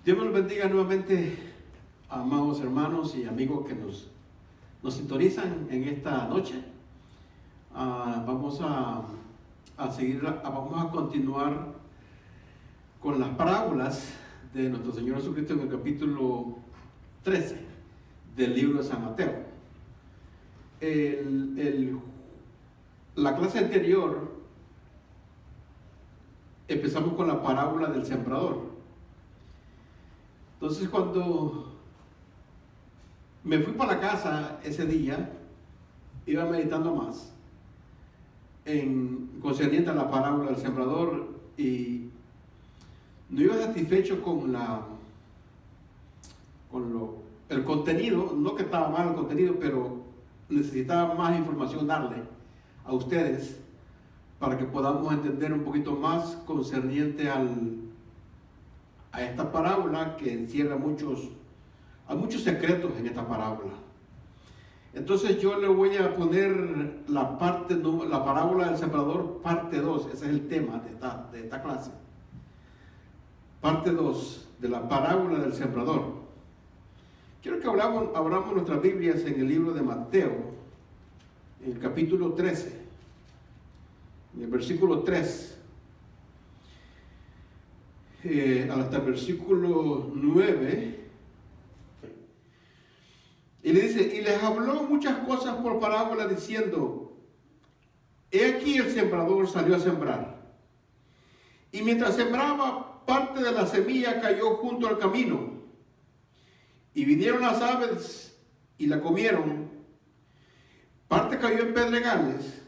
Dios me los bendiga nuevamente, amados hermanos y amigos que nos sintonizan en esta noche. Vamos a seguir, vamos a continuar con las parábolas de nuestro Señor Jesucristo en el capítulo 13 del libro de San Mateo. La clase anterior empezamos con la parábola del sembrador. Entonces, cuando me fui para la casa ese día, iba meditando más concerniente a la parábola del sembrador y no iba satisfecho con el contenido. No que estaba mal el contenido, pero necesitaba más información darle a ustedes para que podamos entender un poquito más concerniente a esta parábola que encierra muchos secretos en esta parábola. Entonces yo le voy a poner la parábola del sembrador parte 2, ese es el tema de esta clase. Parte 2 de la parábola del sembrador. Quiero que abramos nuestras Biblias en el libro de Mateo, en el capítulo 13, en el versículo 3. Hasta el versículo 9, y le dice: y les habló muchas cosas por parábola diciendo: he aquí el sembrador salió a sembrar, y mientras sembraba, parte de la semilla cayó junto al camino, y vinieron las aves y la comieron. Parte cayó en pedregales,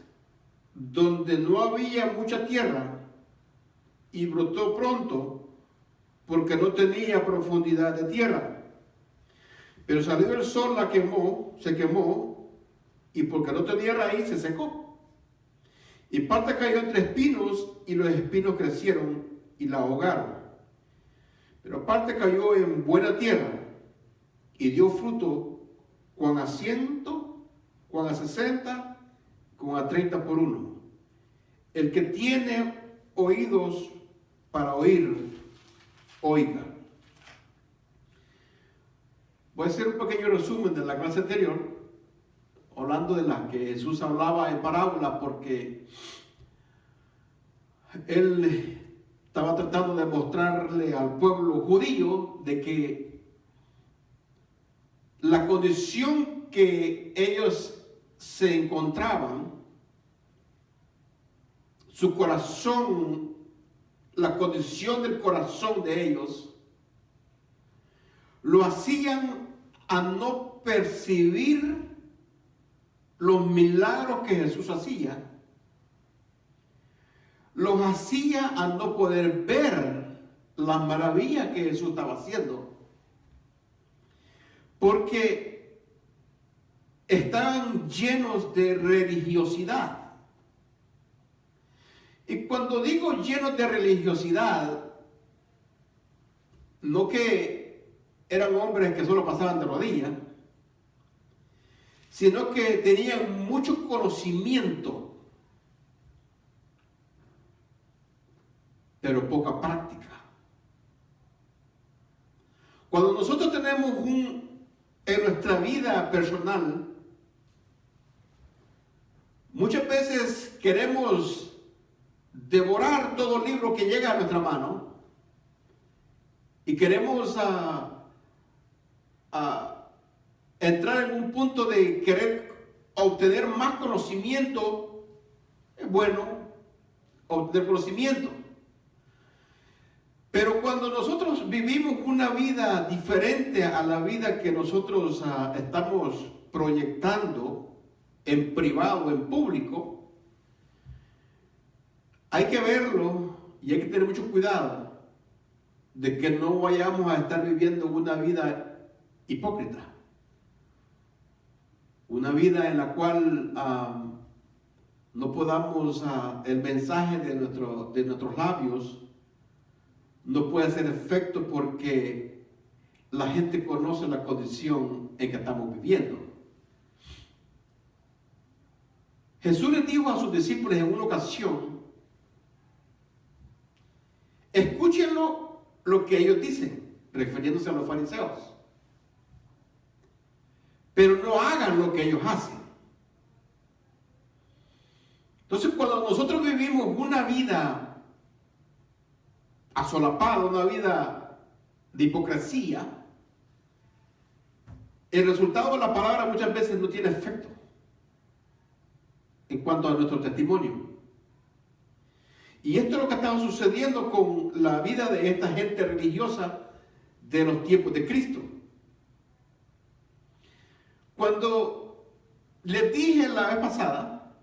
donde no había mucha tierra, y brotó pronto, porque no tenía profundidad de tierra. Pero salido el sol se quemó, y porque no tenía raíz se secó. Y parte cayó entre espinos, y los espinos crecieron y la ahogaron. Pero parte cayó en buena tierra, y dio fruto, cuan a 100, cuan a 60, cuan a 30 por uno. El que tiene oídos para oír, oiga. Voy a hacer un pequeño resumen de la clase anterior, hablando de la que Jesús hablaba en parábola, porque él estaba tratando de mostrarle al pueblo judío de que la condición que ellos se encontraban, su corazón, la condición del corazón de ellos, lo hacían a no percibir los milagros que Jesús hacía, los hacía a no poder ver las maravillas que Jesús estaba haciendo, porque estaban llenos de religiosidad. Y cuando digo llenos de religiosidad, no que eran hombres que solo pasaban de rodillas, sino que tenían mucho conocimiento, pero poca práctica. Cuando nosotros tenemos en nuestra vida personal, muchas veces queremos devorar todo libro que llega a nuestra mano y queremos entrar en un punto de querer obtener más conocimiento. Es bueno obtener conocimiento, pero cuando nosotros vivimos una vida diferente a la vida que nosotros estamos proyectando en privado, en público, hay que verlo y hay que tener mucho cuidado de que no vayamos a estar viviendo una vida hipócrita, una vida en la cual no podamos, el mensaje de nuestros labios no puede hacer efecto, porque la gente conoce la condición en que estamos viviendo. Jesús les dijo a sus discípulos en una ocasión: escúchenlo lo que ellos dicen. refiriéndose a los fariseos. Pero no hagan lo que ellos hacen. Entonces, cuando nosotros vivimos una vida asolapada, una vida de hipocresía, el resultado de la palabra muchas veces no tiene efecto en cuanto a nuestro testimonio. Y esto es lo que estaba sucediendo con la vida de esta gente religiosa de los tiempos de Cristo. Cuando les dije la vez pasada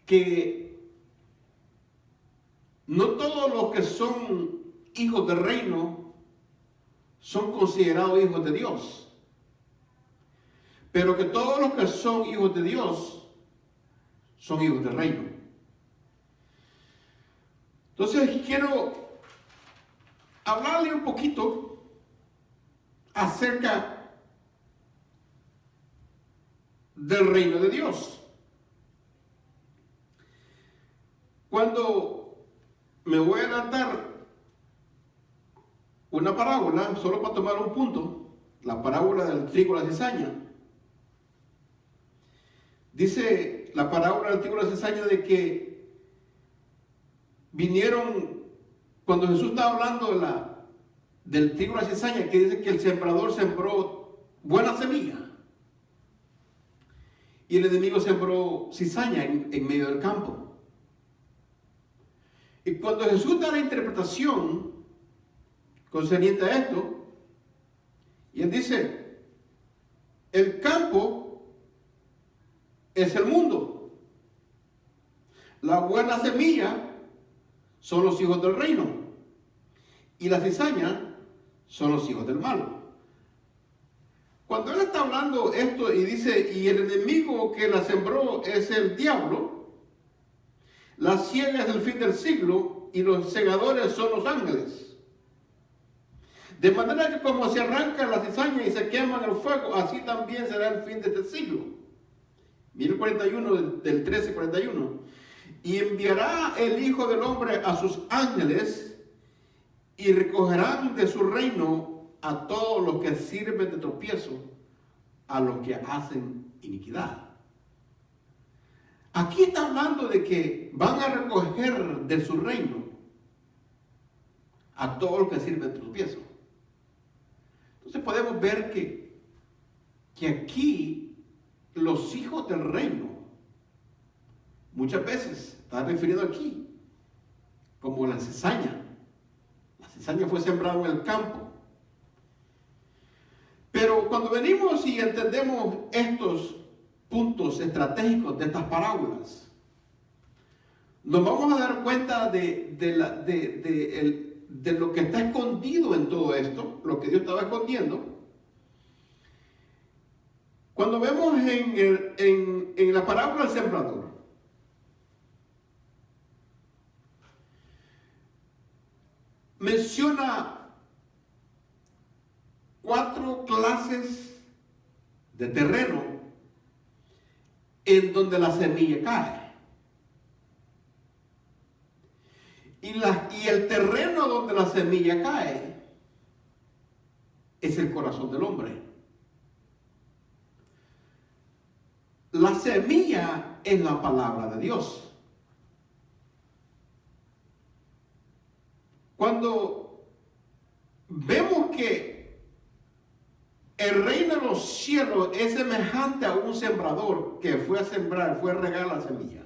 que no todos los que son hijos del reino son considerados hijos de Dios, pero que todos los que son hijos de Dios son hijos del reino. Entonces quiero hablarle un poquito acerca del reino de Dios. Cuando me voy a adelantar una parábola, solo para tomar un punto, la parábola del trigo y la cizaña. Dice la parábola del trigo y la cizaña de que vinieron, cuando Jesús estaba hablando del trigo y la cizaña, que dice que el sembrador sembró buena semilla y el enemigo sembró cizaña en medio del campo. Y cuando Jesús da la interpretación concerniente a esto, y él dice, el campo es el mundo, la buena semilla son los hijos del reino, y la cizaña son los hijos del malo. Cuando él está hablando esto y dice, y el enemigo que la sembró es el diablo, la siega es el fin del siglo, y los segadores son los ángeles. De manera que como se arranca la cizaña y se quema en el fuego, así también será el fin de este siglo. Mira el 41 del 13:41. Y enviará el Hijo del Hombre a sus ángeles y recogerán de su reino a todos los que sirven de tropiezo, a los que hacen iniquidad. Aquí está hablando de que van a recoger de su reino a todos los que sirven de tropiezo. Entonces podemos ver que aquí los hijos del reino, muchas veces, está refiriendo aquí, como la cizaña. La cizaña fue sembrada en el campo. Pero cuando venimos y entendemos estos puntos estratégicos de estas parábolas, nos vamos a dar cuenta de lo que está escondido en todo esto, lo que Dios estaba escondiendo. Cuando vemos en la parábola del sembrador, menciona 4 clases de terreno en donde la semilla cae. Y el terreno donde la semilla cae es el corazón del hombre. La semilla es la palabra de Dios. Cuando vemos que el reino de los cielos es semejante a un sembrador que fue a sembrar, fue a regar la semilla.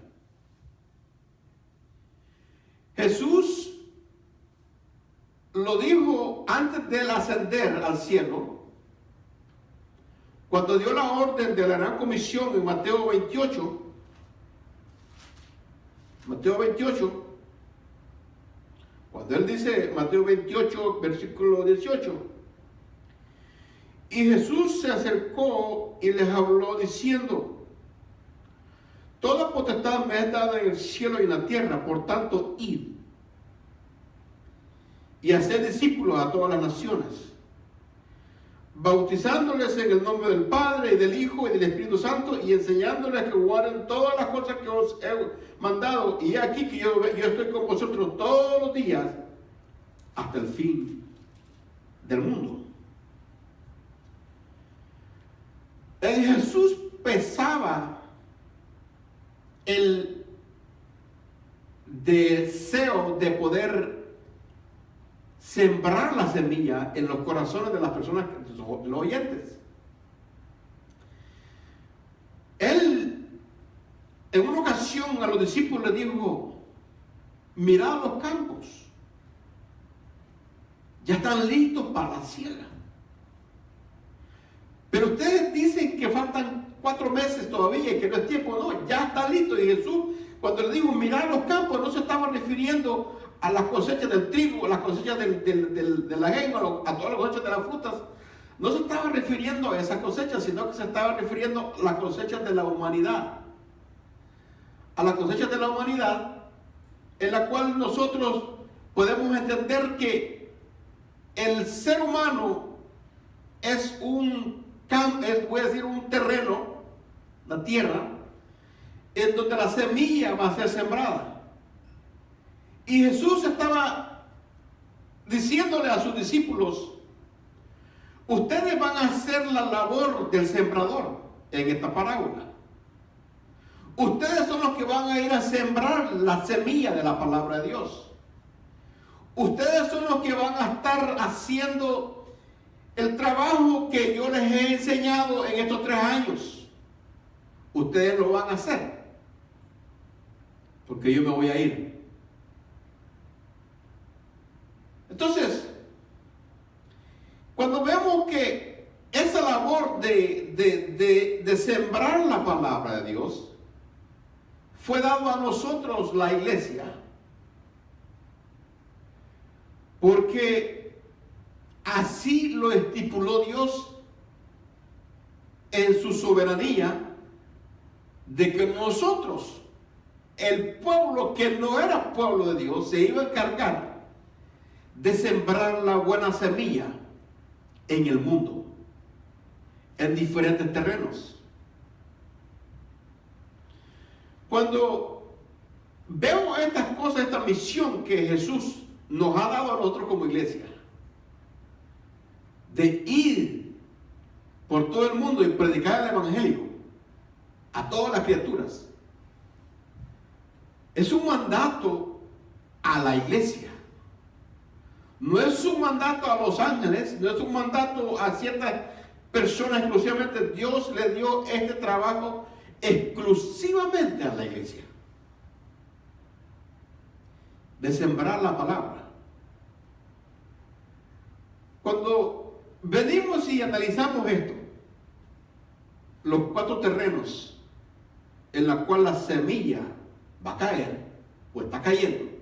Jesús lo dijo antes de él ascender al cielo, cuando dio la orden de la gran comisión en Mateo 28, cuando él dice, Mateo 28, versículo 18, y Jesús se acercó y les habló diciendo, toda potestad me es dada en el cielo y en la tierra, por tanto, id y haced discípulos a todas las naciones, bautizándoles en el nombre del Padre y del Hijo y del Espíritu Santo, y enseñándoles que guarden todas las cosas que os he mandado. Y aquí que yo estoy con vosotros todos los días hasta el fin del mundo. En Jesús pesaba el deseo de poder sembrar la semilla en los corazones de las personas, los oyentes. Él, en una ocasión, a los discípulos le dijo: mirad los campos, ya están listos para la siega. Pero ustedes dicen que faltan 4 meses todavía y que no es tiempo. No, ya está listo. Y Jesús, cuando le dijo mirad los campos, no se estaba refiriendo a las cosechas del trigo, a las cosechas de la heno, a todas las cosechas de las frutas. No se estaba refiriendo a esas cosechas, sino que se estaba refiriendo a las cosechas de la humanidad. A las cosechas de la humanidad, en la cual nosotros podemos entender que el ser humano es un terreno, la tierra, en donde la semilla va a ser sembrada. Y Jesús estaba diciéndole a sus discípulos: ustedes van a hacer la labor del sembrador en esta parábola. Ustedes son los que van a ir a sembrar la semilla de la palabra de Dios. Ustedes son los que van a estar haciendo el trabajo que yo les he enseñado en estos 3 años. Ustedes lo van a hacer, porque yo me voy a ir. Entonces, cuando vemos que esa labor de sembrar la palabra de Dios fue dado a nosotros, la iglesia, porque así lo estipuló Dios en su soberanía, de que nosotros, el pueblo que no era pueblo de Dios, se iba a encargar de sembrar la buena semilla en el mundo, en diferentes terrenos. Cuando veo estas cosas, esta misión que Jesús nos ha dado a nosotros como iglesia, de ir por todo el mundo y predicar el evangelio a todas las criaturas, es un mandato a la iglesia. No es un mandato a los ángeles, no es un mandato a ciertas personas exclusivamente. Dios le dio este trabajo exclusivamente a la iglesia, de sembrar la palabra. Cuando venimos y analizamos esto, los 4 terrenos en los cuales la semilla va a caer o está cayendo,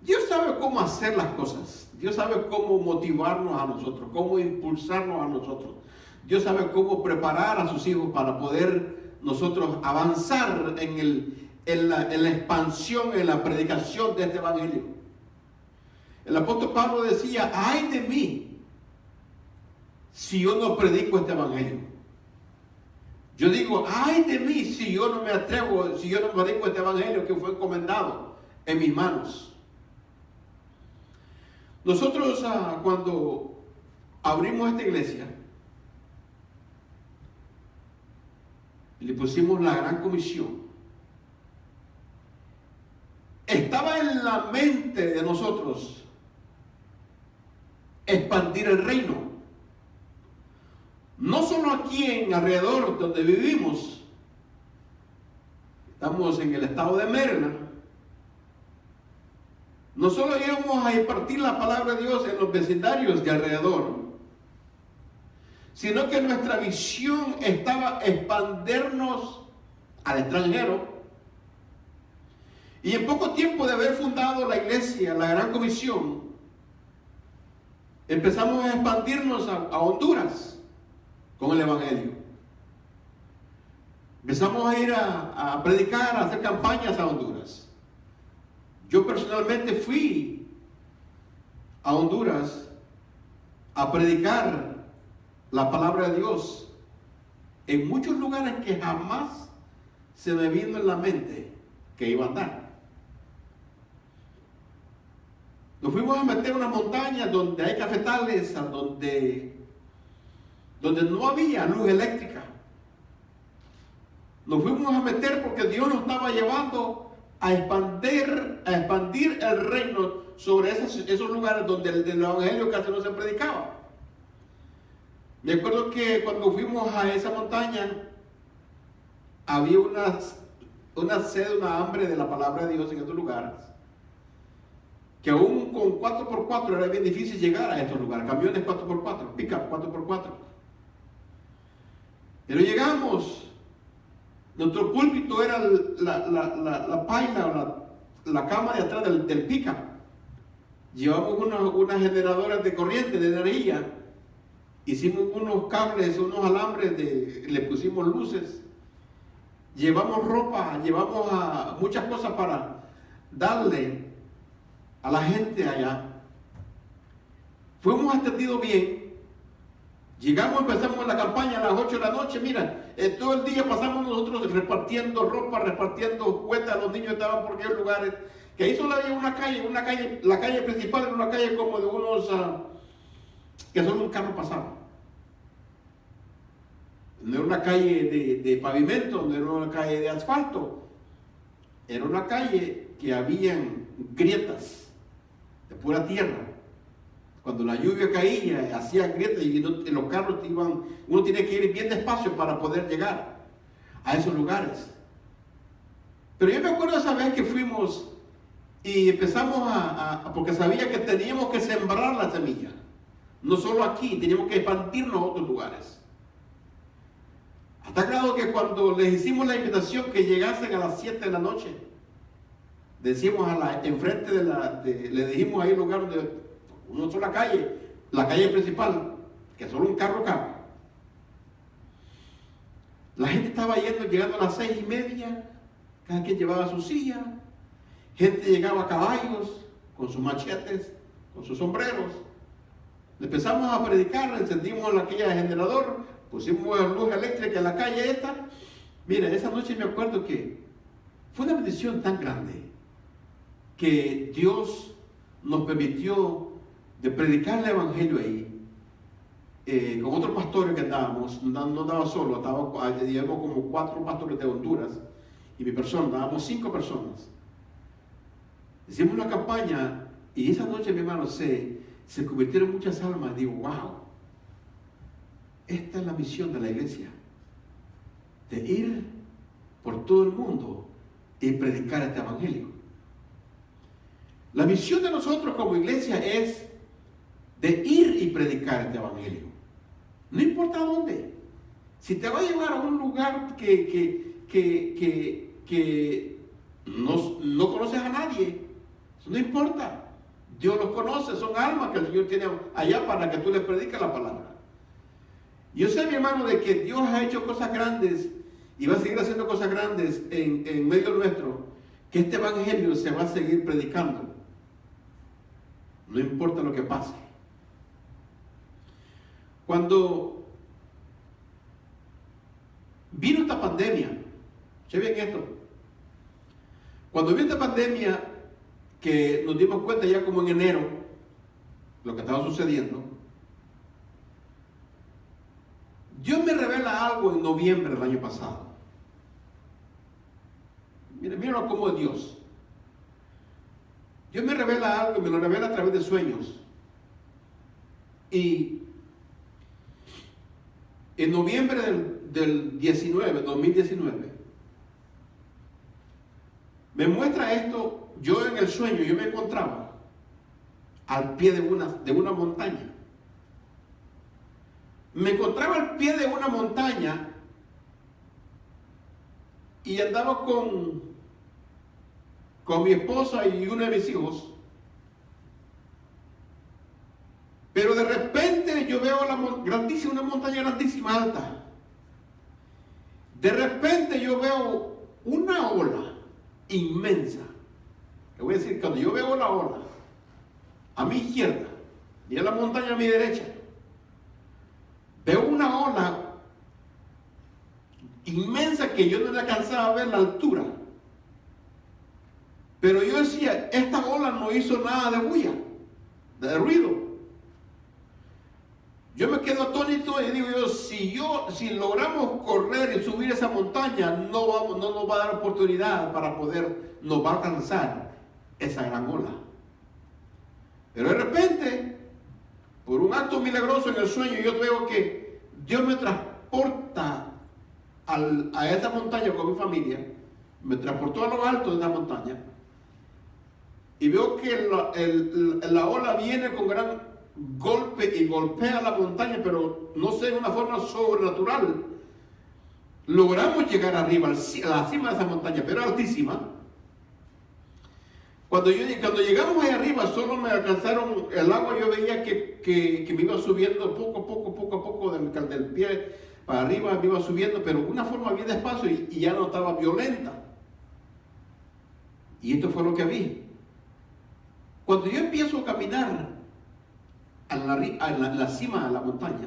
Dios sabe cómo hacer las cosas. Dios sabe cómo motivarnos a nosotros, cómo impulsarnos a nosotros. Dios sabe cómo preparar a sus hijos para poder nosotros avanzar en la expansión, en la predicación de este evangelio. El apóstol Pablo decía: ay de mí si yo no predico este evangelio. Yo digo, ay de mí si yo no me atrevo, si yo no predico este evangelio que fue encomendado en mis manos. Nosotros cuando abrimos esta iglesia, le pusimos la gran comisión. Estaba en la mente de nosotros expandir el reino. No solo aquí en alrededor donde vivimos. Estamos en el estado de Maryland. No solo íbamos a impartir la palabra de Dios en los vecindarios de alrededor, sino que nuestra visión estaba expandernos al extranjero. Y en poco tiempo de haber fundado la iglesia, la Gran Comisión, empezamos a expandirnos a Honduras con el evangelio. Empezamos a ir a predicar, a hacer campañas a Honduras. Yo personalmente fui a Honduras a predicar la palabra de Dios en muchos lugares que jamás se me vino en la mente que iba a andar. Nos fuimos a meter a una montaña donde hay cafetales, donde no había luz eléctrica. Nos fuimos a meter porque Dios nos estaba llevando a expandir el reino sobre esos lugares donde el evangelio casi no se predicaba. Me acuerdo que cuando fuimos a esa montaña había una sed, una hambre de la palabra de Dios en estos lugares, que aún con 4x4 era bien difícil llegar a estos lugares, camiones 4x4, pick-up 4x4. Pero llegamos. Nuestro púlpito era la paila o la cama de atrás del pick-up. Llevamos unas generadoras de corriente, de energía. Hicimos unos cables, unos alambres, le pusimos luces. Llevamos ropa, llevamos muchas cosas para darle a la gente allá. Fuimos atendidos bien. Llegamos, empezamos la campaña a las 8 de la noche. Mira, todo el día pasamos nosotros repartiendo ropa, repartiendo juguetes a los niños. Estaban por aquellos lugares, que ahí solo había una calle, la calle principal era una calle como de unos, que solo un carro pasaba. No era una calle de pavimento, no era una calle de asfalto. Era una calle que habían grietas de pura tierra. Cuando la lluvia caía, hacía grietas y los carros iban, uno tiene que ir bien despacio para poder llegar a esos lugares. Pero yo me acuerdo esa vez que fuimos y empezamos porque sabía que teníamos que sembrar la semilla. No solo aquí, teníamos que expandirnos a otros lugares. Hasta grado que cuando les hicimos la invitación que llegasen a las 7 de la noche, decimos enfrente le dijimos ahí el lugar donde una sola calle, la calle principal, que solo un carro cabe. La gente estaba llegando a las 6:30, cada quien llevaba su silla, gente llegaba a caballos, con sus machetes, con sus sombreros. Empezamos a predicar, encendimos aquella generador, pusimos luz eléctrica en la calle esta. Mira, esa noche me acuerdo que fue una bendición tan grande que Dios nos permitió de predicar el evangelio ahí, con otros pastores que andábamos, no andaba solo, llevamos como 4 pastores de Honduras y mi persona, andábamos 5 personas. Hicimos una campaña y esa noche, mi hermano, se convirtieron muchas almas. Digo, wow, esta es la misión de la iglesia, de ir por todo el mundo y predicar este evangelio. La misión de nosotros como iglesia es de ir y predicar este evangelio. No importa dónde. Si te va a llevar a un lugar que no conoces a nadie, eso no importa. Dios los conoce, son almas que el Señor tiene allá para que tú les prediques la palabra. Yo sé, mi hermano, de que Dios ha hecho cosas grandes y va a seguir haciendo cosas grandes en medio nuestro, que este evangelio se va a seguir predicando. No importa lo que pase. Cuando vino esta pandemia, ¿se bien esto? Cuando vino esta pandemia, que nos dimos cuenta ya como en enero, lo que estaba sucediendo, Dios me revela algo en noviembre del año pasado. Míralo como es Dios. Dios me revela algo y me lo revela a través de sueños. Y en noviembre del 2019, me muestra esto. Yo en el sueño, yo me encontraba al pie de una montaña. Me encontraba al pie de una montaña y andaba con mi esposa y uno de mis hijos. Pero de repente yo veo una montaña grandísima, alta. De repente yo veo una ola inmensa. Le voy a decir, cuando yo veo la ola a mi izquierda y a la montaña a mi derecha, veo una ola inmensa que yo no le alcanzaba a ver la altura. Pero yo decía, esta ola no hizo nada de bulla. de ruido. Yo me quedo atónito y digo yo, si logramos correr y subir esa montaña, no nos va a dar oportunidad para nos va a alcanzar esa gran ola. Pero de repente, por un acto milagroso en el sueño, yo veo que Dios me transporta a esa montaña con mi familia, me transportó a lo alto de esa montaña, y veo que la ola viene con gran golpe y golpea la montaña, pero no sé, de una forma sobrenatural. Logramos llegar arriba, a la cima de esa montaña, pero altísima. Cuando llegamos ahí arriba, solo me alcanzaron el agua. Yo veía que me iba subiendo poco a poco del pie para arriba, me iba subiendo, pero de una forma bien despacio y ya no estaba violenta. Y esto fue lo que vi. Cuando yo empiezo a caminar a la cima de la montaña,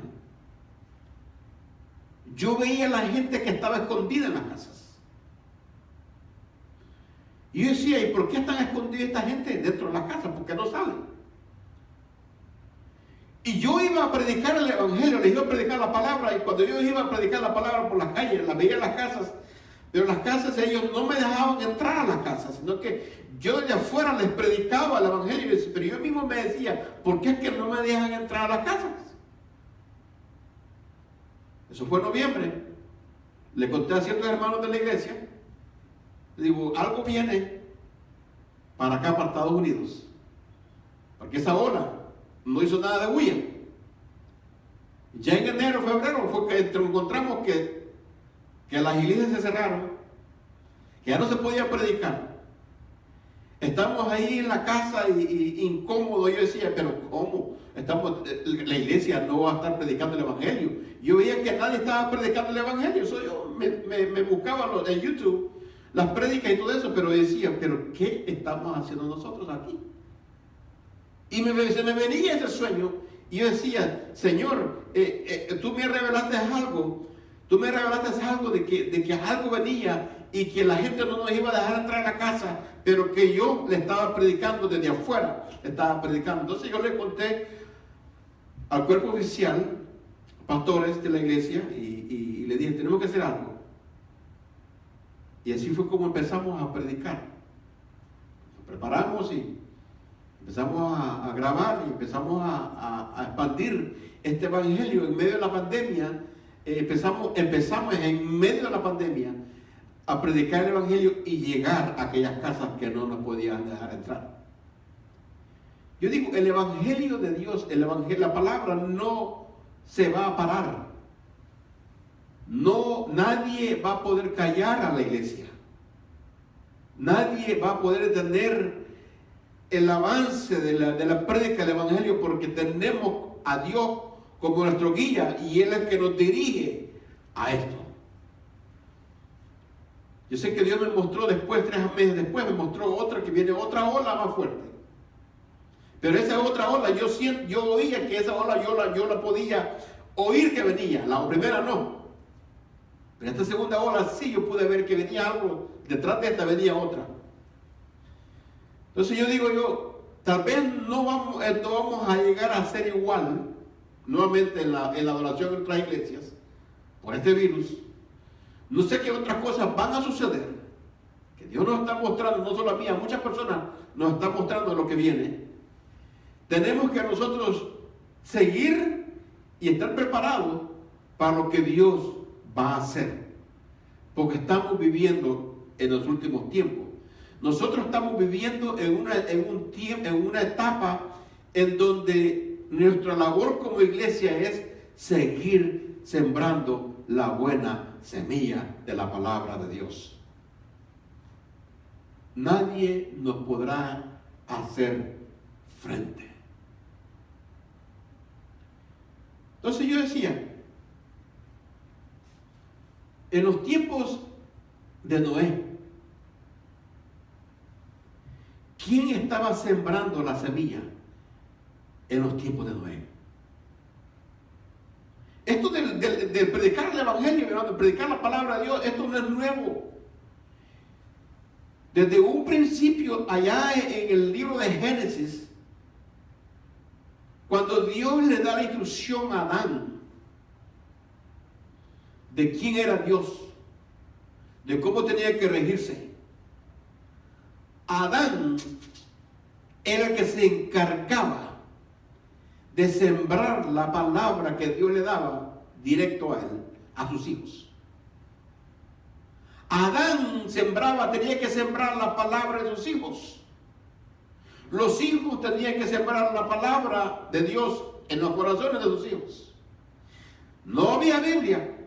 yo veía a la gente que estaba escondida en las casas. Y yo decía, ¿y por qué están escondidas esta gente dentro de las casas? ¿Por qué no salen? Y yo iba a predicar el evangelio, les iba a predicar la palabra, y cuando yo iba a predicar la palabra por las calles, las veía en las casas, pero las casas ellos no me dejaban entrar a las casas, sino que yo desde afuera les predicaba el evangelio, pero yo mismo me decía, ¿por qué es que no me dejan entrar a las casas? Eso fue en noviembre. Le conté a ciertos hermanos de la iglesia, le digo, algo viene para acá, para Estados Unidos, porque esa ola no hizo nada de bulla. Ya en enero, febrero, fue que encontramos que las iglesias se cerraron, que ya no se podía predicar. Estamos ahí en la casa y incómodos. Yo decía, pero ¿cómo? La iglesia no va a estar predicando el evangelio. Yo veía que nadie estaba predicando el evangelio. Yo me buscaba en YouTube las prédicas y todo eso, pero decía, pero ¿qué estamos haciendo nosotros aquí? Y se me venía ese sueño y yo decía, Señor, tú me revelaste algo de que algo venía y que la gente no nos iba a dejar entrar a la casa, pero que yo le estaba predicando desde afuera, le estaba predicando. Entonces yo le conté al cuerpo oficial, pastores de la iglesia, y le dije, tenemos que hacer algo. Y así fue como empezamos a predicar. Nos preparamos y empezamos a grabar y empezamos a expandir este evangelio en medio de la pandemia. Empezamos en medio de la pandemia a predicar el evangelio y llegar a aquellas casas que no nos podían dejar entrar. Yo digo, el evangelio de Dios, la palabra no se va a parar. Nadie va a poder callar a la iglesia. Nadie va a poder detener el avance de la prédica del evangelio, porque tenemos a Dios como nuestro guía y Él es el que nos dirige a esto. Yo sé que Dios me mostró después, 3 meses después, me mostró otra, que viene otra ola más fuerte. Pero esa otra ola, yo oía que esa ola yo la podía oír que venía. La primera no. Pero esta segunda ola sí, yo pude ver que venía algo, detrás de esta venía otra. Entonces yo digo, tal vez no vamos a llegar a ser igual, nuevamente en la adoración en otras iglesias, por este virus. No sé qué otras cosas van a suceder, que Dios nos está mostrando, no solo a mí, a muchas personas nos está mostrando lo que viene. Tenemos que nosotros seguir y estar preparados para lo que Dios va a hacer, porque estamos viviendo en los últimos tiempos. Nosotros estamos viviendo en una etapa en donde nuestra labor como iglesia es seguir sembrando la buena semilla de la palabra de Dios. Nadie nos podrá hacer frente. Entonces yo decía, en los tiempos de Noé, ¿quién estaba sembrando la semilla en los tiempos de Noé? Esto del predicar el evangelio, de predicar la palabra de Dios, esto no es nuevo. Desde un principio, allá en el libro de Génesis, Cuando Dios le da la instrucción a Adán de quién era Dios, de cómo tenía que regirse, Adán era el que se encargaba de sembrar la palabra que Dios le daba directo a él, a sus hijos. Adán tenía que sembrar la palabra de sus hijos. Los hijos tenían que sembrar la palabra de Dios en los corazones de sus hijos. No había Biblia,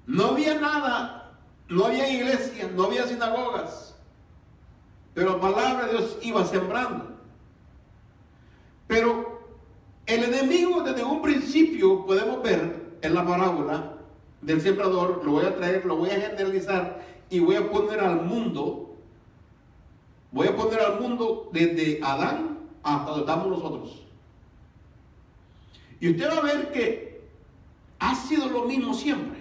no había nada, no había iglesia, no había sinagogas, pero la palabra de Dios iba sembrando. Pero el enemigo, desde un principio, podemos ver en la parábola del sembrador, lo voy a traer, lo voy a generalizar y voy a poner al mundo desde Adán hasta donde estamos nosotros. Y usted va a ver que ha sido lo mismo siempre.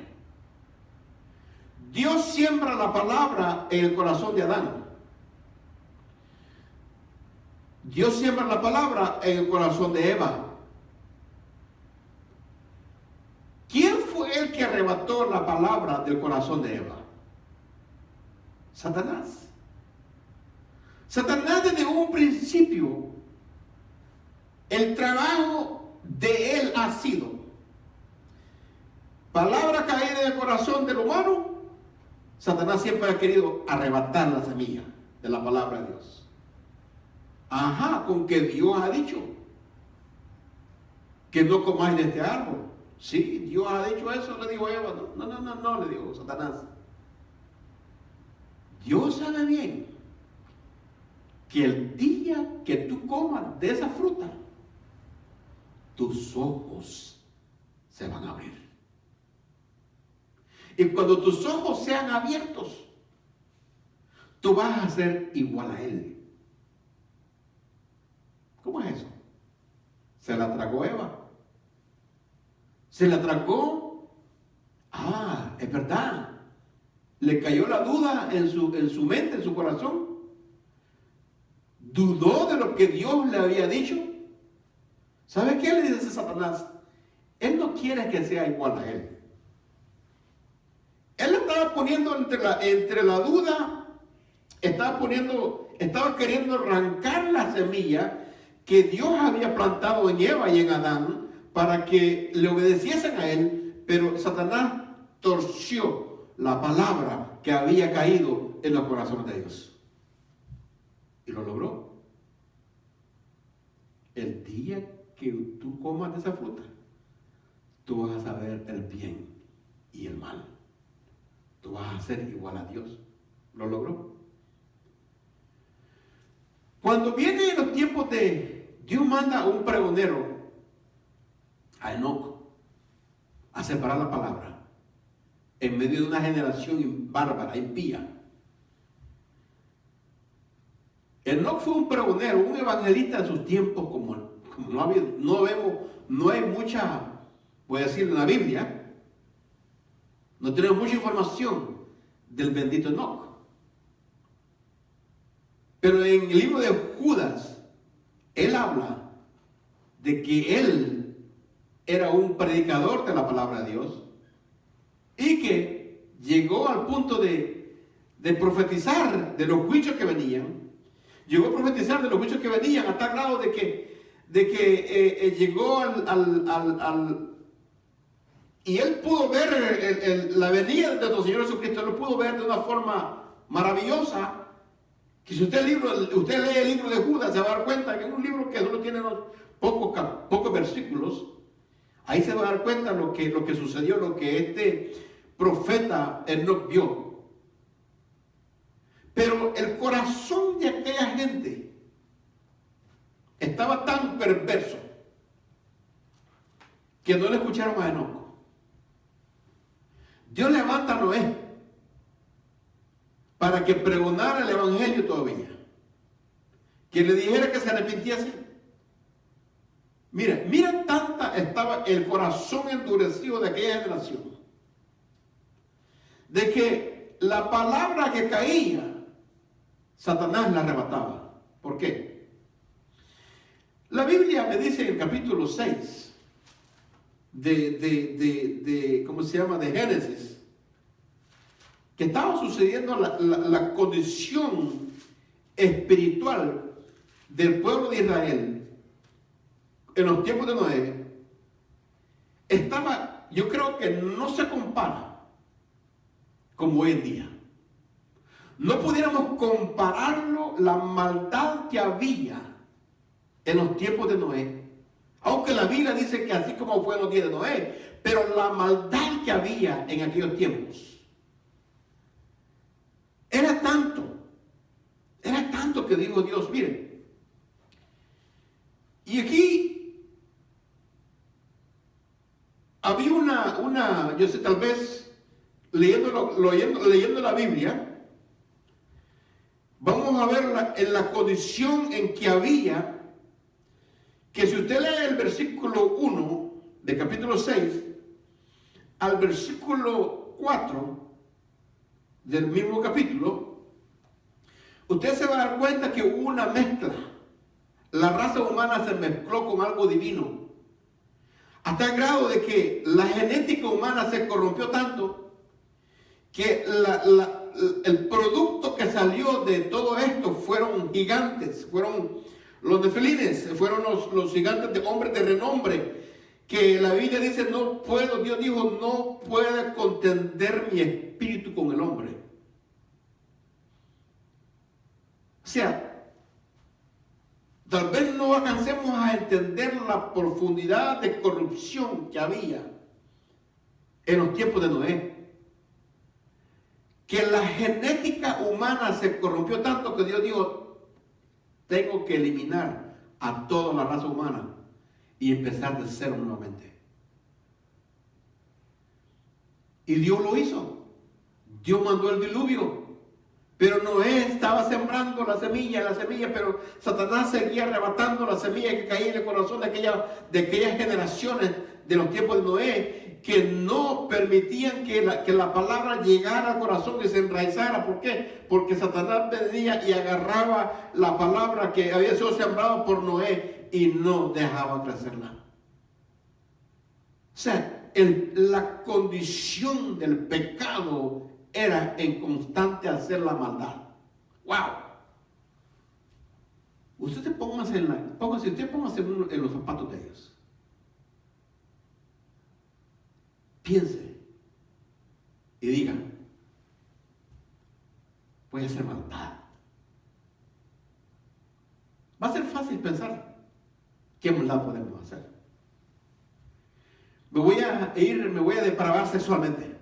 Dios siembra la palabra en el corazón de Adán. Dios siembra la palabra en el corazón de Eva. ¿Quién fue el que arrebató la palabra del corazón de Eva? Satanás. Satanás desde un principio, el trabajo de él ha sido palabra caída en el corazón del humano. Satanás siempre ha querido arrebatar la semilla de la palabra de Dios. Ajá, con que Dios ha dicho que no comáis de este árbol. Sí, Dios ha dicho eso, le dijo Eva. No, le dijo Satanás. Dios sabe bien que el día que tú comas de esa fruta, tus ojos se van a abrir. Y cuando tus ojos sean abiertos, tú vas a ser igual a Él. ¿Cómo es eso? Se la tragó Eva. Se la tragó. Ah, es verdad. Le cayó la duda en su mente, en su corazón. Dudó de lo que Dios le había dicho. ¿Sabe qué le dice Satanás? Él no quiere que sea igual a él. Él estaba poniendo entre la duda, estaba queriendo arrancar la semilla que Dios había plantado en Eva y en Adán para que le obedeciesen a él, pero Satanás torció la palabra que había caído en los corazones de Dios. Y lo logró. El día que tú comas de esa fruta, tú vas a saber el bien y el mal. Tú vas a ser igual a Dios. Lo logró. Cuando vienen los tiempos de Dios, manda a un pregonero, a Enoc, a separar la palabra en medio de una generación bárbara, impía. Enoc fue un pregonero, un evangelista de sus tiempos, como no hay mucha, voy a decir, en la Biblia, no tenemos mucha información del bendito Enoc. Pero en el libro de Judas, él habla de que él era un predicador de la palabra de Dios y que llegó al punto de profetizar de los juicios que venían. Llegó a profetizar de los juicios que venían a tal grado de que llegó y él pudo ver la venida de nuestro Señor Jesucristo. Él lo pudo ver de una forma maravillosa. Que si usted lee el libro de Judas, se va a dar cuenta que es un libro que solo tiene unos pocos versículos. Ahí se va a dar cuenta lo que sucedió, lo que este profeta Enoc vio. Pero el corazón de aquella gente estaba tan perverso que no le escucharon a Enoc. Dios levanta a Noé para que pregonara el evangelio todavía, que le dijera que se arrepintiese. Mira tanta estaba el corazón endurecido de aquella generación, de que la palabra que caía, Satanás la arrebataba. ¿Por qué? La Biblia me dice en el capítulo 6 ¿cómo se llama? De Génesis, que estaba sucediendo la condición espiritual del pueblo de Israel en los tiempos de Noé. Yo creo que no se compara como hoy en día. No pudiéramos compararlo, la maldad que había en los tiempos de Noé. Aunque la Biblia dice que así como fue en los días de Noé, pero la maldad que había en aquellos tiempos era tanto que dijo Dios, miren, y aquí había yo sé, tal vez leyendo la Biblia, vamos a ver en la condición en que había, que si usted lee el versículo 1 de capítulo 6 al versículo 4 del mismo capítulo, usted se va a dar cuenta que hubo una mezcla. La raza humana se mezcló con algo divino, hasta el grado de que la genética humana se corrompió tanto que el producto que salió de todo esto fueron gigantes, fueron los nefilines, fueron los gigantes de hombres de renombre, que la Biblia dice, Dios dijo, no puede contender mi espíritu con el hombre. O sea, tal vez no alcancemos a entender la profundidad de corrupción que había en los tiempos de Noé. Que la genética humana se corrompió tanto que Dios dijo, tengo que eliminar a toda la raza humana y empezar de cero nuevamente. Y Dios lo hizo. Dios mandó el diluvio. Pero Noé estaba sembrando la semilla, pero Satanás seguía arrebatando la semilla que caía en el corazón de aquellas generaciones de los tiempos de Noé, que no permitían que la palabra llegara al corazón y se enraizara. ¿Por qué? Porque Satanás venía y agarraba la palabra que había sido sembrada por Noé y no dejaba crecerla. O sea, la condición del pecado era en constante hacer la maldad. ¡Wow! Usted póngase en los zapatos de ellos. Piense y diga, voy a hacer maldad. Va a ser fácil pensar qué maldad podemos hacer. Me voy a depravar sexualmente.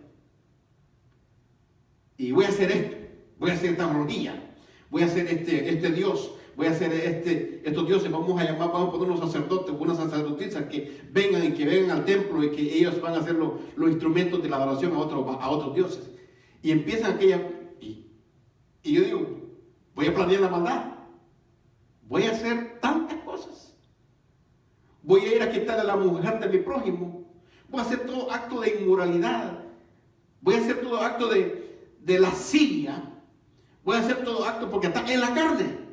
Y voy a hacer esto, voy a hacer esta rodilla, voy a hacer este Dios, voy a hacer estos dioses, vamos a poner unos sacerdotes, unas sacerdotisas que vengan al templo y que ellos van a ser los instrumentos de la adoración a otros dioses. Y empiezan y yo digo, voy a planear la maldad, voy a hacer tantas cosas, voy a ir a quitarle a la mujer de mi prójimo, voy a hacer todo acto de inmoralidad, voy a hacer todo acto de lascivia, voy a hacer todo acto porque está en la carne.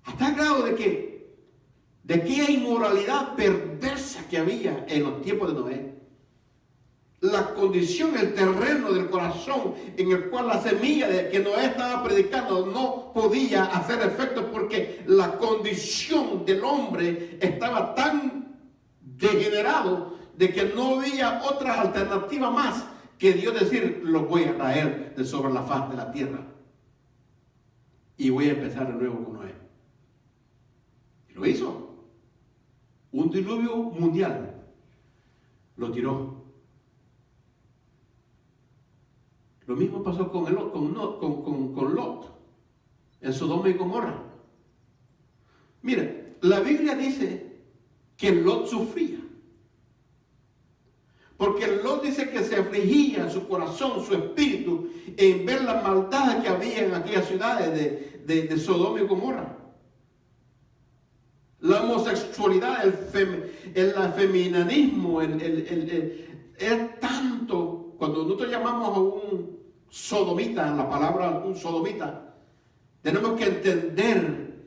Hasta el grado de aquella inmoralidad perversa que había en los tiempos de Noé. La condición, el terreno del corazón en el cual la semilla de que Noé estaba predicando no podía hacer efecto porque la condición del hombre estaba tan degenerado de que no había otra alternativa más que Dios decir, lo voy a traer de sobre la faz de la tierra. Y voy a empezar de nuevo con Noé. Y lo hizo. Un diluvio mundial lo tiró. Lo mismo pasó con Lot, en Sodoma y Gomorra. Mira, la Biblia dice que Lot sufría. Porque Lot dice que se afligía en su corazón, su espíritu, en ver la maldad que había en aquellas ciudades de Sodoma y Gomorra. La homosexualidad, el afeminanismo, es tanto. Cuando nosotros llamamos a un sodomita, la palabra un sodomita, tenemos que entender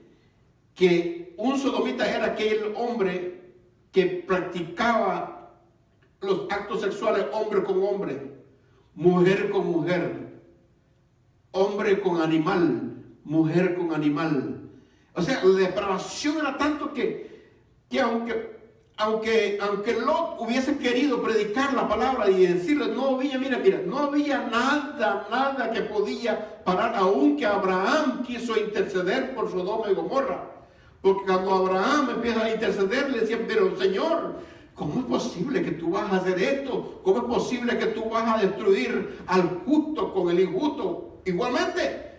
que un sodomita era aquel hombre que practicaba los actos sexuales hombre con hombre, mujer con mujer, hombre con animal, mujer con animal. O sea, la depravación era tanto que aunque Lot hubiese querido predicar la palabra y decirle, no había, mira, no había nada que podía parar, aunque Abraham quiso interceder por Sodoma y Gomorra. Porque cuando Abraham empieza a interceder, le decía, pero Señor, ¿cómo es posible que tú vas a hacer esto? ¿Cómo es posible que tú vas a destruir al justo con el injusto? Igualmente.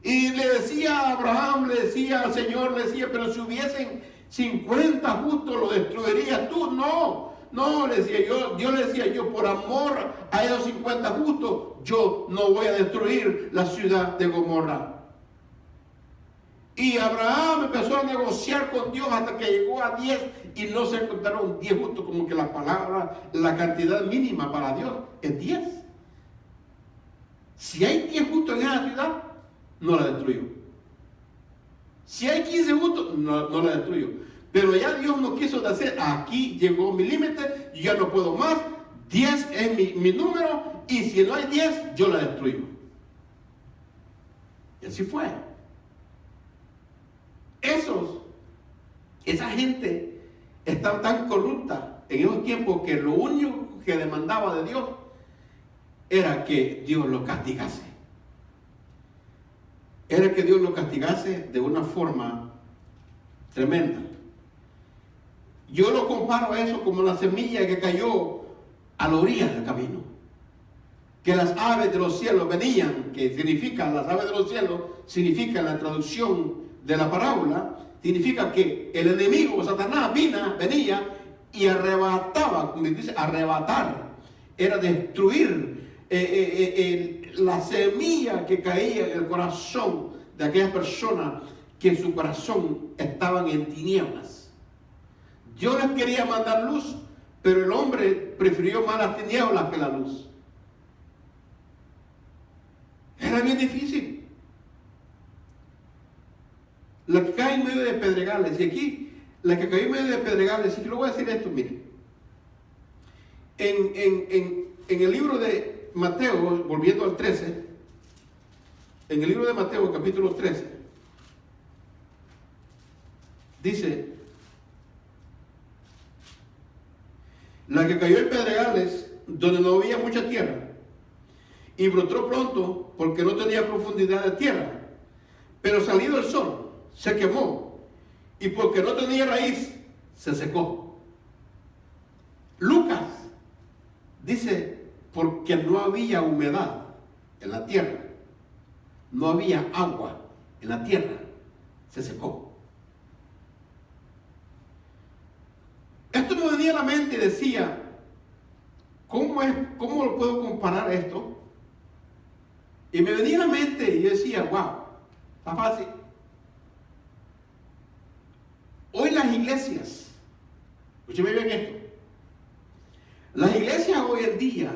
Y le decía a Abraham, le decía al Señor, le decía, pero si hubiesen 50 justos, ¿lo destruirías tú? No, le decía yo, Dios le decía yo, por amor a esos 50 justos, yo no voy a destruir la ciudad de Gomorra. Y Abraham empezó a negociar con Dios hasta que llegó a 10 y no se encontraron 10 justos, como que la palabra, la cantidad mínima para Dios es 10. Si hay 10 justos en esa ciudad, no la destruyó. Si hay 15 justos, no la destruyó. Pero ya Dios no quiso hacer, aquí llegó mi límite, yo ya no puedo más, 10 es mi número, y si no hay 10, yo la destruyo. Y así fue. Esa gente estaba tan corrupta en esos tiempos que lo único que demandaba de Dios era que Dios lo castigase. Era que Dios lo castigase de una forma tremenda. Yo lo comparo a eso como la semilla que cayó a la orilla del camino. Que las aves de los cielos venían, que significa, las aves de los cielos, significa la traducción de la parábola, significa que el enemigo, Satanás, venía y arrebataba, como dice, arrebatar, era destruir la semilla que caía en el corazón de aquellas personas que en su corazón estaban en tinieblas. Dios les quería mandar luz, pero el hombre prefirió más las tinieblas que la luz. Era bien difícil. La que cae en medio de pedregales, y aquí, la que cayó en medio de pedregales, y yo le voy a decir esto, mire. En el libro de Mateo, volviendo al 13, en el libro de Mateo, capítulo 13, dice, la que cayó en pedregales, donde no había mucha tierra, y brotó pronto, porque no tenía profundidad de tierra, pero salido el sol, se quemó, y porque no tenía raíz, se secó. Lucas dice, porque no había humedad en la tierra, no había agua en la tierra, se secó. Esto me venía a la mente y decía, ¿cómo lo puedo comparar esto? Y me venía a la mente y yo decía, wow, está fácil. Hoy las iglesias, escúcheme bien esto, las iglesias hoy en día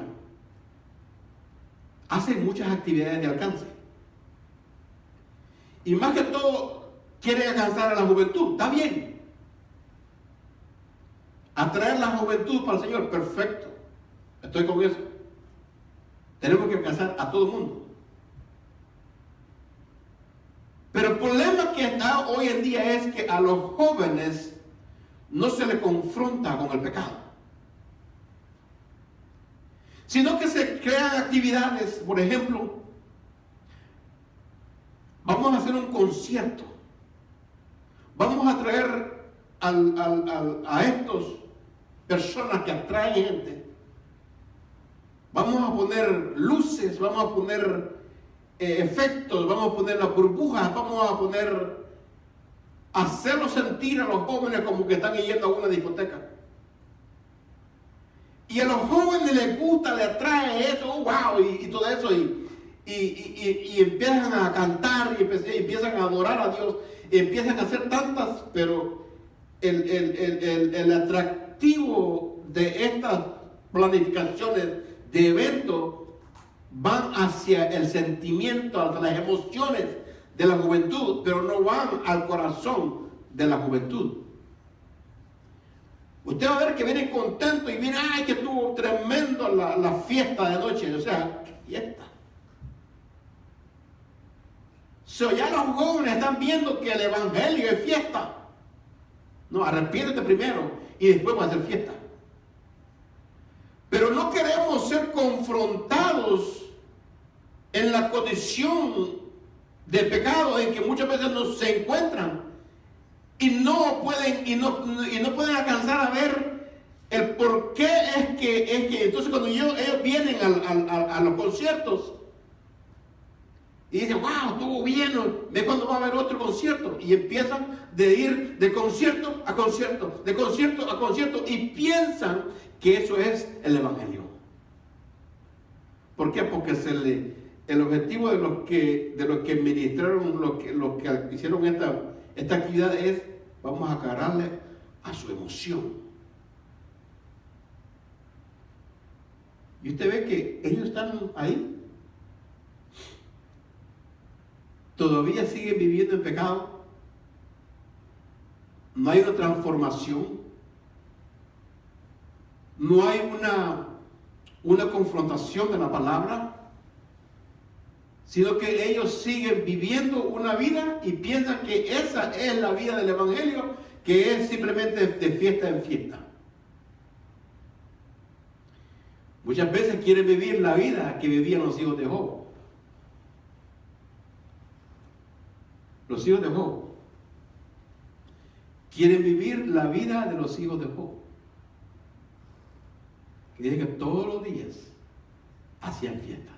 hacen muchas actividades de alcance. Y más que todo, quieren alcanzar a la juventud, está bien. Atraer la juventud para el Señor, perfecto. Estoy con eso. Tenemos que alcanzar a todo el mundo. Pero el problema que está hoy en día es que a los jóvenes no se les confronta con el pecado, sino que se crean actividades. Por ejemplo, vamos a hacer un concierto, vamos a traer a estas personas que atraen gente, vamos a poner luces, vamos a poner efectos, vamos a poner las burbujas, vamos a hacerlos sentir a los jóvenes como que están yendo a una discoteca. Y a los jóvenes les gusta, les atrae eso, wow, y todo eso, y empiezan a cantar, y empiezan a adorar a Dios, y empiezan a hacer tantas, pero el atractivo de estas planificaciones de eventos van hacia el sentimiento, hacia las emociones de la juventud, pero no van al corazón de la juventud. Usted va a ver que vienen contentos y vienen, ay, que estuvo tremendo la fiesta de noche. O sea, ¿qué fiesta? Ya los jóvenes están viendo que el evangelio es fiesta. No, arrepiéntete primero y después va a hacer fiesta. Pero no queremos ser confrontados en la condición de pecado en que muchas veces nos se encuentran y no pueden alcanzar a ver el por qué es que entonces cuando ellos vienen a los conciertos y dicen, wow, estuvo bien, ve cuándo va a haber otro concierto, y empiezan de ir de concierto a concierto, de concierto a concierto, y piensan que eso es el evangelio. ¿Por qué? Porque el objetivo de los que ministraron, los que hicieron esta actividad es, vamos a cargarle a su emoción. Y usted ve que ellos están ahí. Todavía siguen viviendo en pecado. No hay una transformación. No hay una confrontación de la palabra, sino que ellos siguen viviendo una vida y piensan que esa es la vida del evangelio, que es simplemente de fiesta en fiesta. Muchas veces quieren vivir la vida que vivían los hijos de Job. Los hijos de Job quieren vivir la vida de los hijos de Job, que dice que todos los días hacían fiesta.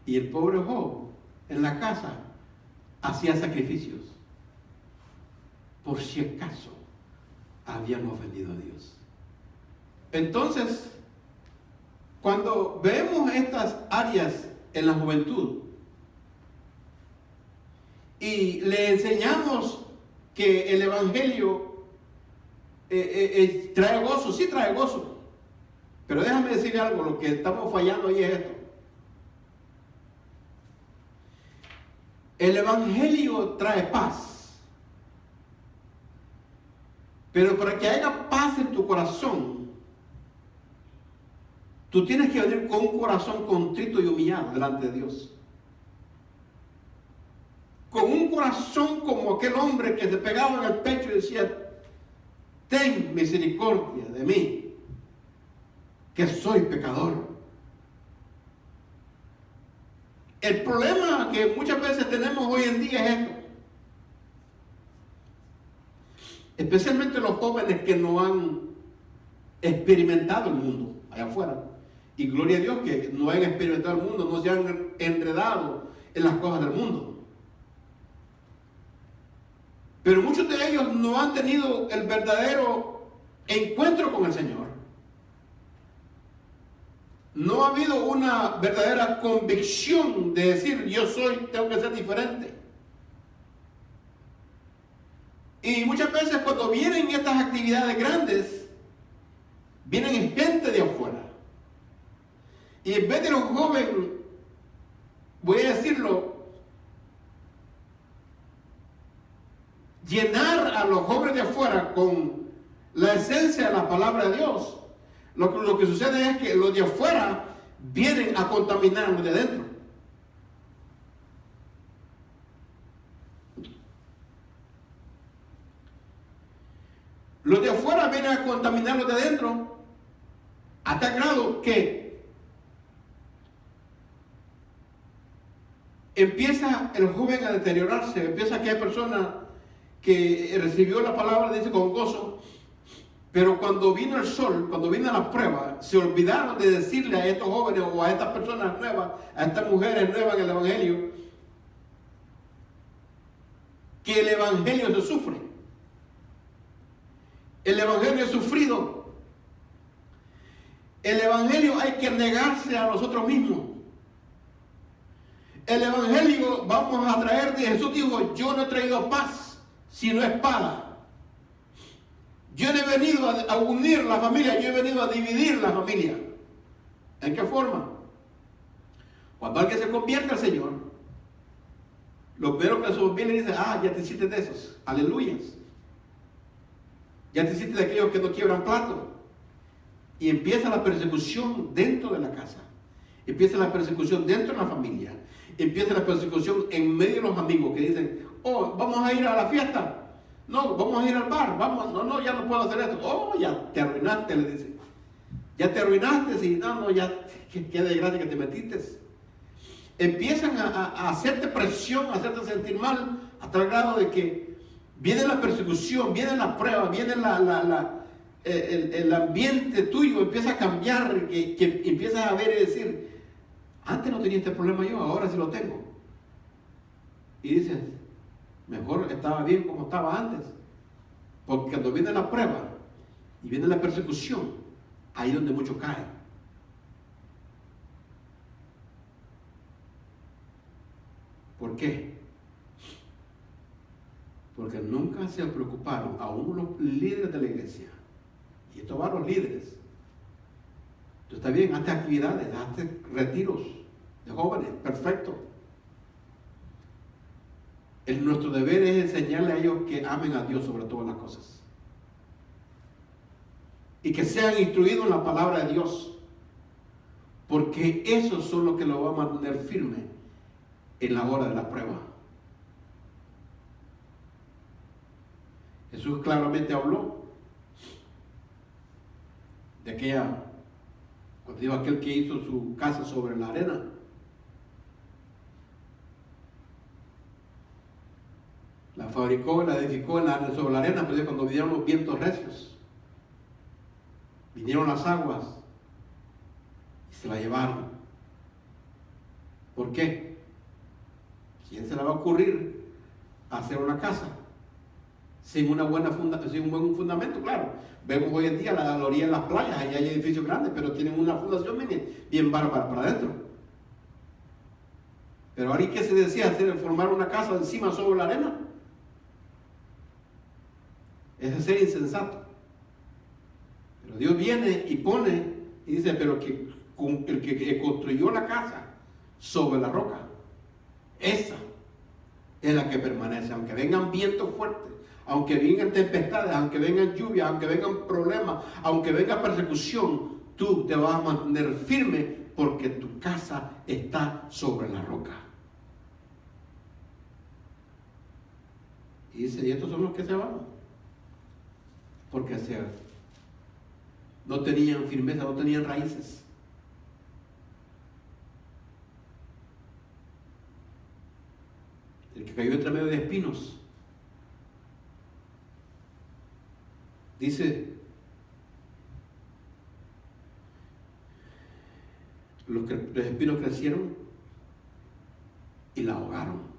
Y el pobre Job en la casa hacía sacrificios por si acaso habían ofendido a Dios. Entonces, cuando vemos estas áreas en la juventud y le enseñamos que el evangelio trae gozo, sí trae gozo, pero déjame decirle algo, lo que estamos fallando ahí es esto. El evangelio trae paz, pero para que haya paz en tu corazón, tú tienes que venir con un corazón contrito y humillado delante de Dios. Con un corazón como aquel hombre que se pegaba en el pecho y decía, ten misericordia de mí, que soy pecador. El problema que muchas veces tenemos hoy en día es esto. Especialmente los jóvenes que no han experimentado el mundo allá afuera. Y gloria a Dios que no han experimentado el mundo, no se han enredado en las cosas del mundo. Pero muchos de ellos no han tenido el verdadero encuentro con el Señor. No ha habido una verdadera convicción de decir, tengo que ser diferente. Y muchas veces cuando vienen estas actividades grandes, vienen gente de afuera. Y en vez de los jóvenes, voy a decirlo, llenar a los jóvenes de afuera con la esencia de la palabra de Dios, lo que sucede es que los de afuera vienen a contaminar a los de adentro. Los de afuera vienen a contaminar a los de adentro a tal grado que empieza el joven a deteriorarse, empieza aquella persona que recibió la palabra, dice, con gozo, pero cuando vino el sol, cuando vino la prueba, se olvidaron de decirle a estos jóvenes o a estas personas nuevas, a estas mujeres nuevas en el evangelio, que el evangelio se sufre. El evangelio es sufrido. El evangelio hay que negarse a nosotros mismos. El evangelio vamos a traer de Jesús dijo, yo no he traído paz, sino espada. Yo no he venido a unir la familia, yo he venido a dividir la familia. ¿En qué forma? Cuando alguien se convierte al Señor, lo primero que su Biblia dice, ya te hiciste de esos, aleluyas. Ya te hiciste de aquellos que no quiebran plato. Y empieza la persecución dentro de la casa. Empieza la persecución dentro de la familia. Empieza la persecución en medio de los amigos que dicen, vamos a ir a la fiesta. No, vamos a ir al bar. Vamos, no, ya no puedo hacer esto. Ya te arruinaste, le dicen. Ya te arruinaste y ya, qué desgracia que te metiste. Empiezan a hacerte presión, a hacerte sentir mal, a tal grado de que viene la persecución, viene la prueba, viene el ambiente tuyo, empieza a cambiar, que empiezas a ver y decir, antes no tenía este problema yo, ahora sí lo tengo. Y dices, mejor estaba bien como estaba antes. Porque cuando viene la prueba y viene la persecución, ahí es donde muchos caen. ¿Por qué? Porque nunca se preocuparon, aún los líderes de la iglesia. Y esto va a los líderes. Tú está bien, hazte actividades, hazte retiros de jóvenes, perfecto. Nuestro deber es enseñarle a ellos que amen a Dios sobre todas las cosas. Y que sean instruidos en la palabra de Dios. Porque esos son los que lo van a mantener firme en la hora de la prueba. Jesús claramente habló de cuando dijo aquel que hizo su casa sobre la arena. La fabricó, la edificó sobre la arena, pero cuando vinieron los vientos recios, vinieron las aguas y se la llevaron. ¿Por qué? ¿Quién se le va a ocurrir hacer una casa sin un buen fundamento? Claro, vemos hoy en día a la orilla de las playas, ahí hay edificios grandes, pero tienen una fundación bien bárbara para adentro. Pero ahora, ¿qué se decía? Formar una casa encima sobre la arena. Es ser insensato. Pero Dios viene y pone y dice, pero el que construyó la casa sobre la roca, esa es la que permanece, aunque vengan vientos fuertes, aunque vengan tempestades, aunque vengan lluvias, aunque vengan problemas, aunque venga persecución, tú te vas a mantener firme porque tu casa está sobre la roca. Y dice, y estos son los que se van, porque no tenían firmeza, no tenían raíces. El que cayó entre medio de espinos. Dice, los espinos crecieron y la ahogaron.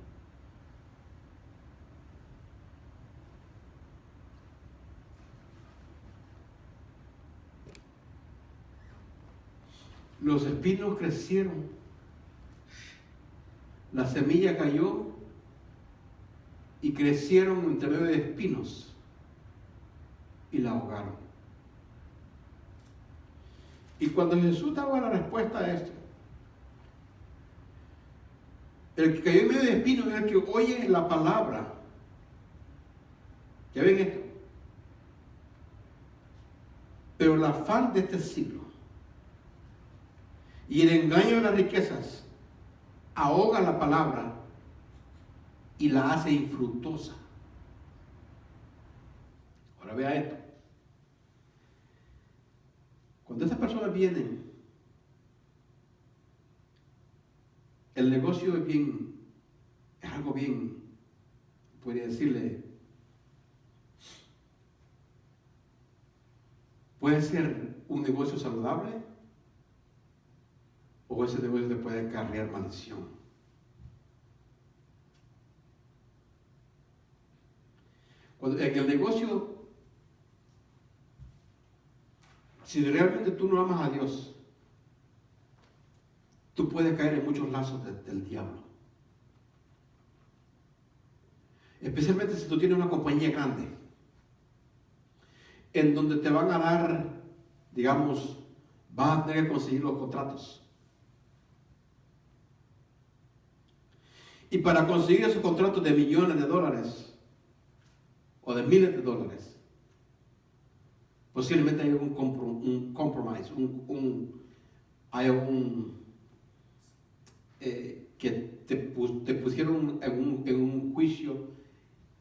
Los espinos crecieron, la semilla cayó y crecieron entre medio de espinos y la ahogaron. Y cuando Jesús daba la respuesta a esto, el que cayó en medio de espinos es el que oye la palabra. ¿Ya ven esto? Pero el afán de este siglo y el engaño de las riquezas ahoga la palabra y la hace infructuosa. Ahora vea esto. Cuando estas personas vienen, el negocio es algo bien, podría decirle, puede ser un negocio saludable o ese negocio te puede acarrear maldición. Cuando en el negocio, si realmente tú no amas a Dios, tú puedes caer en muchos lazos del diablo. Especialmente si tú tienes una compañía grande, en donde te van a dar, digamos, vas a tener que conseguir los contratos. Y para conseguir esos contratos de millones de dólares o de miles de dólares, posiblemente hay un compromise, que te pusieron en un juicio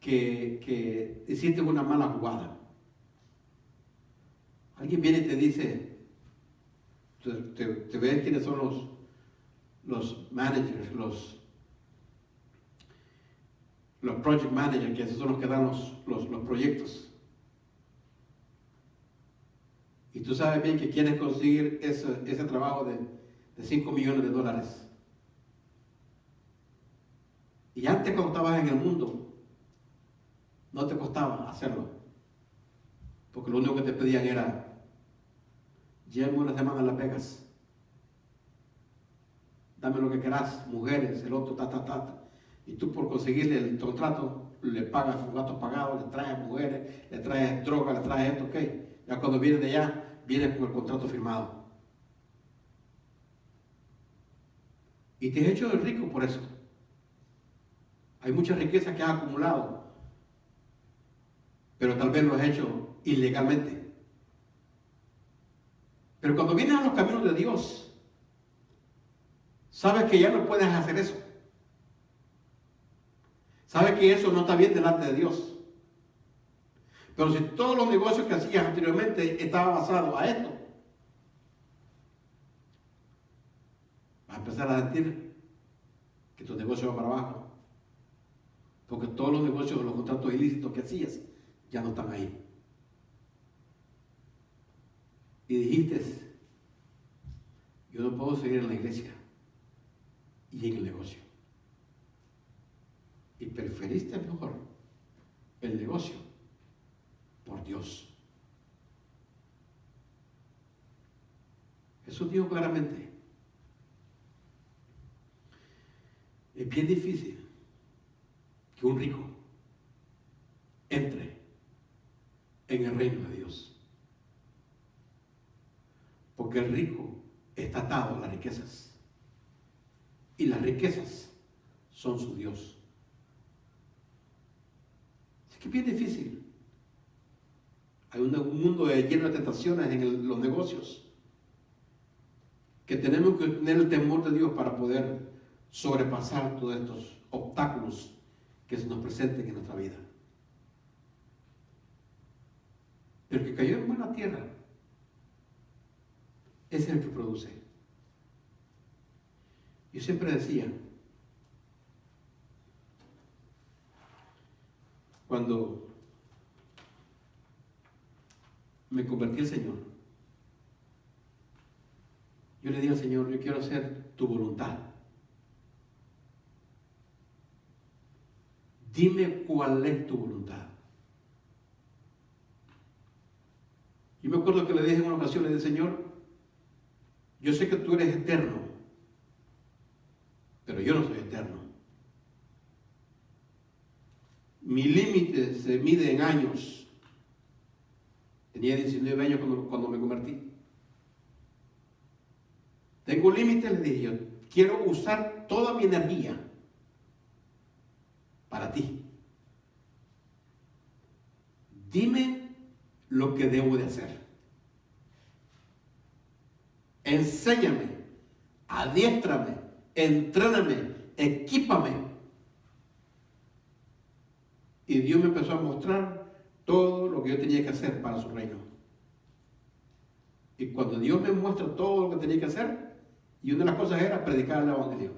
que hiciste una mala jugada. Alguien viene y te dice, te ven quiénes son los managers, los project managers, que esos son los que dan los proyectos. Y tú sabes bien que quieres conseguir ese trabajo de 5 millones de dólares. Y antes, cuando estabas en el mundo, no te costaba hacerlo. Porque lo único que te pedían era, llévame una semana a Las Vegas. Dame lo que querás, mujeres, el otro, Y tú, por conseguirle el contrato, le pagas un gato pagado, le traes mujeres, le traes droga, le traes esto, ok. Ya cuando vienes de allá, vienes con el contrato firmado. Y te has hecho rico por eso. Hay mucha riqueza que has acumulado, pero tal vez lo has hecho ilegalmente. Pero cuando vienes a los caminos de Dios, sabes que ya no puedes hacer eso. Sabes que eso no está bien delante de Dios. Pero si todos los negocios que hacías anteriormente estaban basados a esto, vas a empezar a sentir que tu negocio va para abajo. Porque todos los negocios, los contratos ilícitos que hacías, ya no están ahí. Y dijiste, yo no puedo seguir en la iglesia y en el negocio. Y preferiste mejor el negocio por Dios. Jesús dijo claramente, es bien difícil que un rico entre en el reino de Dios. Porque el rico está atado a las riquezas. Y las riquezas son su Dios. Es que es bien difícil. Hay un mundo lleno de tentaciones en los negocios. Que tenemos que tener el temor de Dios para poder sobrepasar todos estos obstáculos que se nos presenten en nuestra vida. Pero el que cayó en buena tierra, ese es el que produce. Yo siempre decía, cuando me convertí al Señor, yo le dije al Señor, yo quiero hacer tu voluntad. Dime cuál es tu voluntad. Yo me acuerdo que le dije en una ocasión, le dije, Señor, yo sé que tú eres eterno, pero yo no soy eterno. Mi límite se mide en años. Tenía 19 años cuando me convertí. Tengo límites, le dije yo. Quiero usar toda mi energía para ti. Dime lo que debo de hacer. Enséñame, adiéstrame, entréname, equípame. Y Dios me empezó a mostrar todo lo que yo tenía que hacer para su reino. Y cuando Dios me muestra todo lo que tenía que hacer, y una de las cosas era predicar el evangelio.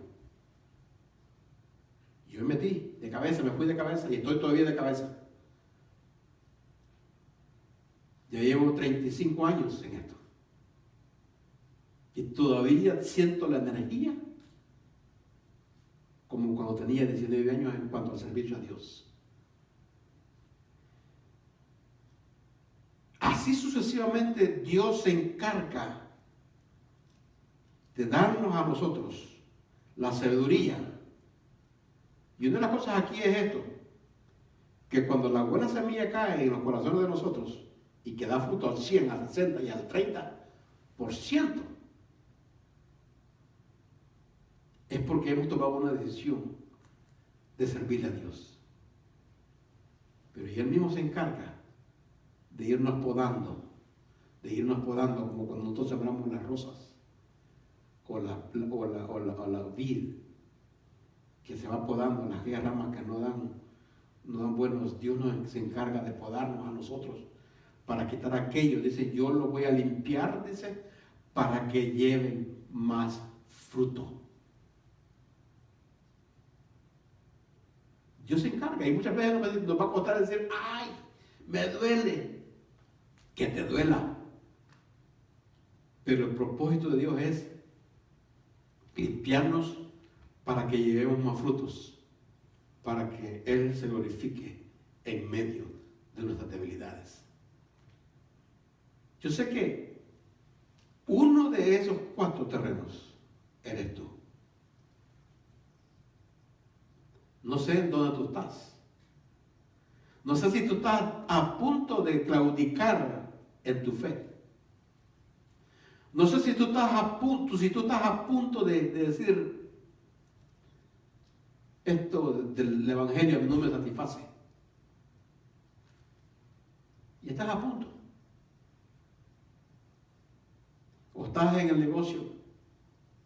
Yo me metí de cabeza, me fui de cabeza y estoy todavía de cabeza. Ya llevo 35 años en esto. Y todavía siento la energía como cuando tenía 19 años en cuanto al servicio a Dios. Así sucesivamente Dios se encarga de darnos a nosotros la sabiduría. Y una de las cosas aquí es esto, que cuando la buena semilla cae en los corazones de nosotros y que da fruto al 100, al 60 y al 30%, es porque hemos tomado una decisión de servirle a Dios. Pero Él mismo se encarga de irnos podando como cuando nosotros sembramos las rosas o la vid, que se va podando las aquellas ramas que no dan buenos. Dios se encarga de podarnos a nosotros para quitar aquello. Dice, yo lo voy a limpiar, dice, para que lleven más fruto. Dios se encarga, y muchas veces nos va a costar decir, ay, me duele. Que te duela. Pero el propósito de Dios es limpiarnos para que llevemos más frutos, para que Él se glorifique en medio de nuestras debilidades. Yo sé que uno de esos 4 terrenos eres tú. No sé en dónde tú estás. No sé si tú estás a punto de claudicar en tu fe. No sé si tú estás a punto de decir, esto del Evangelio no me satisface. Y estás a punto. O estás en el negocio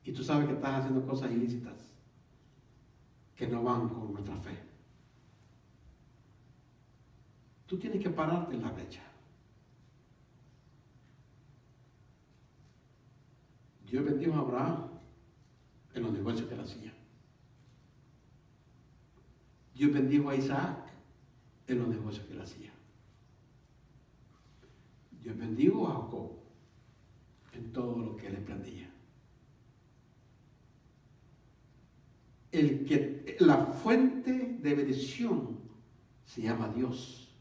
y tú sabes que estás haciendo cosas ilícitas que no van con nuestra fe. Tú tienes que pararte en la brecha. Dios bendijo a Abraham en los negocios que él hacía. Dios bendijo a Isaac en los negocios que él hacía. Dios bendijo a Jacob en todo lo que él emprendía. La fuente de bendición se llama Dios.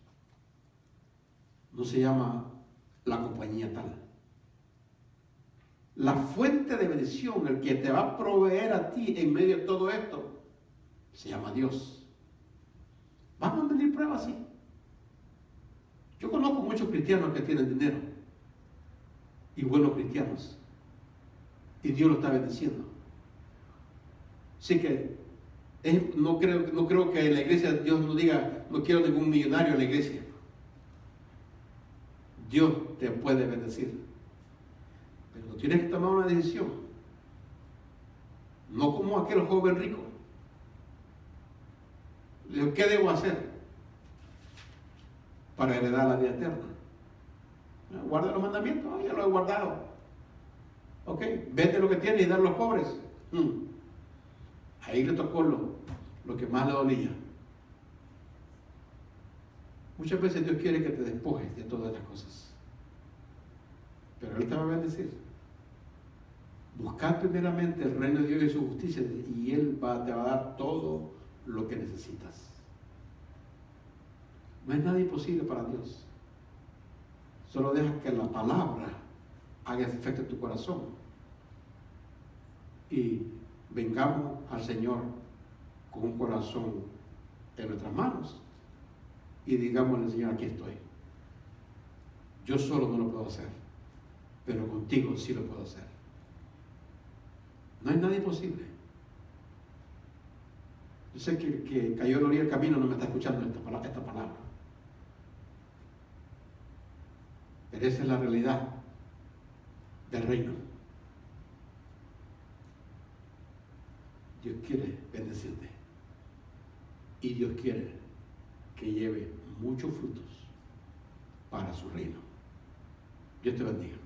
No se llama la compañía tal. La fuente de bendición, el que te va a proveer a ti en medio de todo esto, se llama Dios. Van a venir pruebas, sí. Yo conozco muchos cristianos que tienen dinero y buenos cristianos, y Dios lo está bendiciendo. Así que no creo que en la iglesia Dios no diga, no quiero ningún millonario en la iglesia. Dios te puede bendecir, pero tienes que tomar una decisión. No como aquel joven rico. Le dijo, ¿qué debo hacer para heredar la vida eterna? Guarda los mandamientos. Ya lo he guardado. Ok, vende lo que tienes y dale a los pobres. Ahí le tocó lo que más le dolía. Muchas veces Dios quiere que te despojes de todas estas cosas, pero Él te va a bendecir. Buscar primeramente el reino de Dios y su justicia, y Él te va a dar todo lo que necesitas. No es nada imposible para Dios. Solo deja que la palabra haga efecto en tu corazón y vengamos al Señor con un corazón en nuestras manos y digámosle, Señor, aquí estoy. Yo solo no lo puedo hacer, pero contigo sí lo puedo hacer. No hay nada imposible. Yo sé que cayó a la orilla del camino, no me está escuchando esta palabra. Pero esa es la realidad del reino. Dios quiere bendecirte. Y Dios quiere que lleve muchos frutos para su reino. Dios te bendiga.